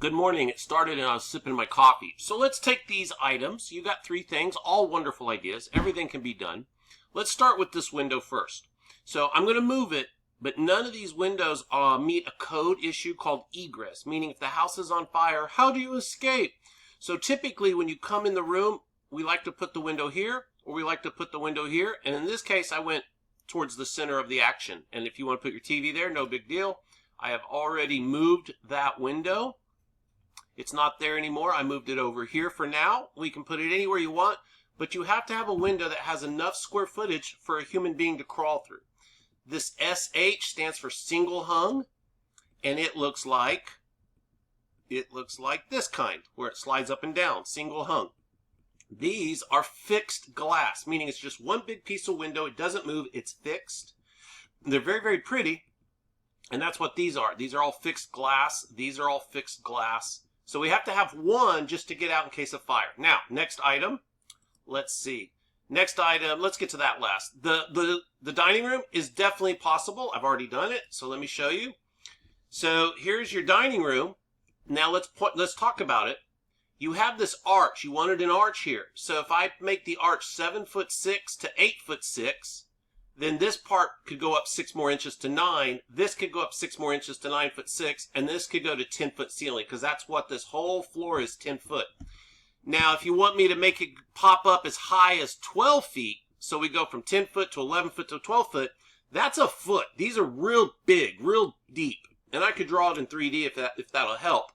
Good morning. It started and I was sipping my coffee. So let's take these items. You got three things, all wonderful ideas. Everything can be done. Let's start with this window first. So I'm going to move it, but none of these windows meet a code issue called egress, meaning if the house is on fire, how do you escape? So typically when you come in the room, we like to put the window here, or we like to put the window here. And in this case, I went towards the center of the action. And if you want to put your TV there, no big deal. I have already moved that window. It's not there anymore. I moved it over here for now. We can put it anywhere you want, but you have to have a window that has enough square footage for a human being to crawl through. This SH stands for single hung, and it looks like this kind, where it slides up and down, single hung. These are fixed glass, meaning it's just one big piece of window. It doesn't move. It's fixed. They're very, very pretty, and that's what these are. These are all fixed glass. These are all fixed glass. So we have to have one just to get out in case of fire. Now, next item. Let's see. Next item, let's get to that last. The dining room is definitely possible. I've already done it, so let me show you. So here's your dining room. Now let's talk about it. You have this arch. You wanted an arch here. So if I make the arch 7'6" to 8'6", then this part could go up 6 more inches to 9. This could go up 6 more inches to 9'6", and this could go to 10-foot ceiling, because that's what this whole floor is, 10 foot. Now, if you want me to make it pop up as high as 12 feet, so we go from 10 foot to 11 foot to 12 foot, that's a foot. These are real big, real deep, and I could draw it in 3D if that'll help.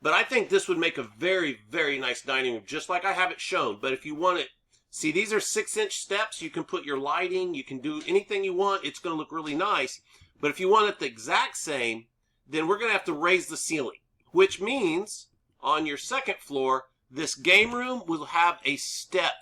But I think this would make a very, very nice dining room, just like I have it shown. But if you want it, see, these are 6-inch steps. You can put your lighting. You can do anything you want. It's going to look really nice. But if you want it the exact same, then we're going to have to raise the ceiling, which means on your second floor, this game room will have a step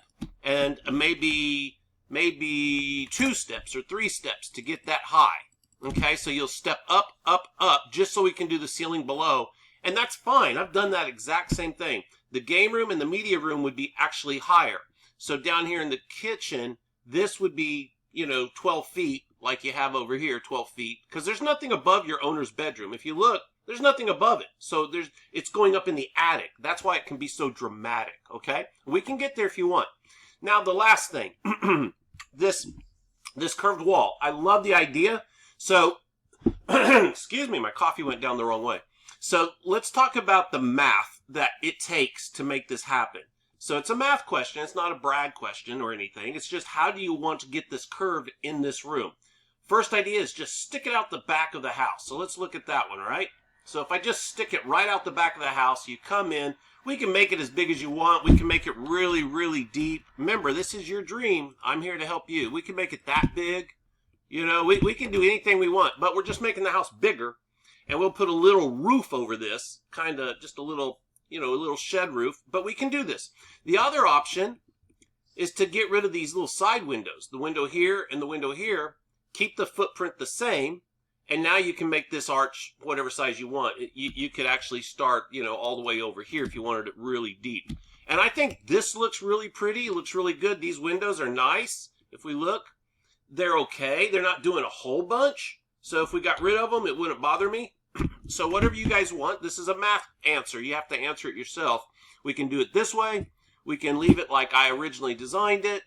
and maybe 2 steps or 3 steps to get that high. Okay, so you'll step up, up, up, just so we can do the ceiling below. And that's fine. I've done that exact same thing. The game room and the media room would be actually higher. So down here in the kitchen, this would be, 12 feet, like you have over here, 12 feet. Because there's nothing above your owner's bedroom. If you look, there's nothing above it. So it's going up in the attic. That's why it can be so dramatic, okay? We can get there if you want. Now, the last thing, this curved wall. I love the idea. So, excuse me, my coffee went down the wrong way. So let's talk about the math that it takes to make this happen. So it's a math question. It's not a brag question or anything. It's just how do you want to get this curved in this room? First idea is just stick it out the back of the house. So let's look at that one, all right? So if I just stick it right out the back of the house, you come in. We can make it as big as you want. We can make it really, really deep. Remember, this is your dream. I'm here to help you. We can make it that big. We can do anything we want, but we're just making the house bigger. And we'll put a little roof over this, kind of just a little, a little shed roof. But we can do this. The other option is to get rid of these little side windows. The window here and the window here. Keep the footprint the same. And now you can make this arch whatever size you want. You could actually start, all the way over here if you wanted it really deep. And I think this looks really pretty. It looks really good. These windows are nice. If we look, they're okay. They're not doing a whole bunch. So if we got rid of them, it wouldn't bother me. So whatever you guys want, this is a math answer. You have to answer it yourself. We can do it this way. We can leave it like I originally designed it.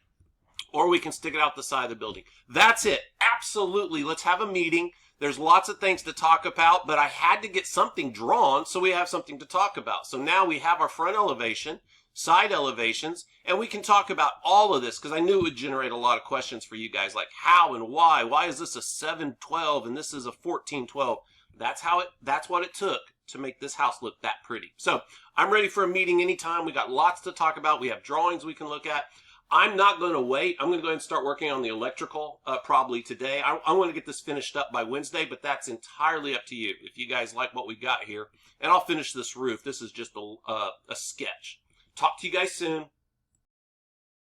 Or we can stick it out the side of the building. That's it. Absolutely. Let's have a meeting. There's lots of things to talk about, but I had to get something drawn so we have something to talk about. So now we have our front elevation, side elevations, and we can talk about all of this because I knew it would generate a lot of questions for you guys, like how and why. Why is this a 712 and this is a 1412? That's what it took to make this house look that pretty. So I'm ready for a meeting anytime. We got lots to talk about. We have drawings we can look at. I'm not going to wait. I'm going to go ahead and start working on the electrical probably today. I want to get this finished up by Wednesday, but that's entirely up to you if you guys like what we got here. And I'll finish this roof. This is just a sketch. Talk to you guys soon.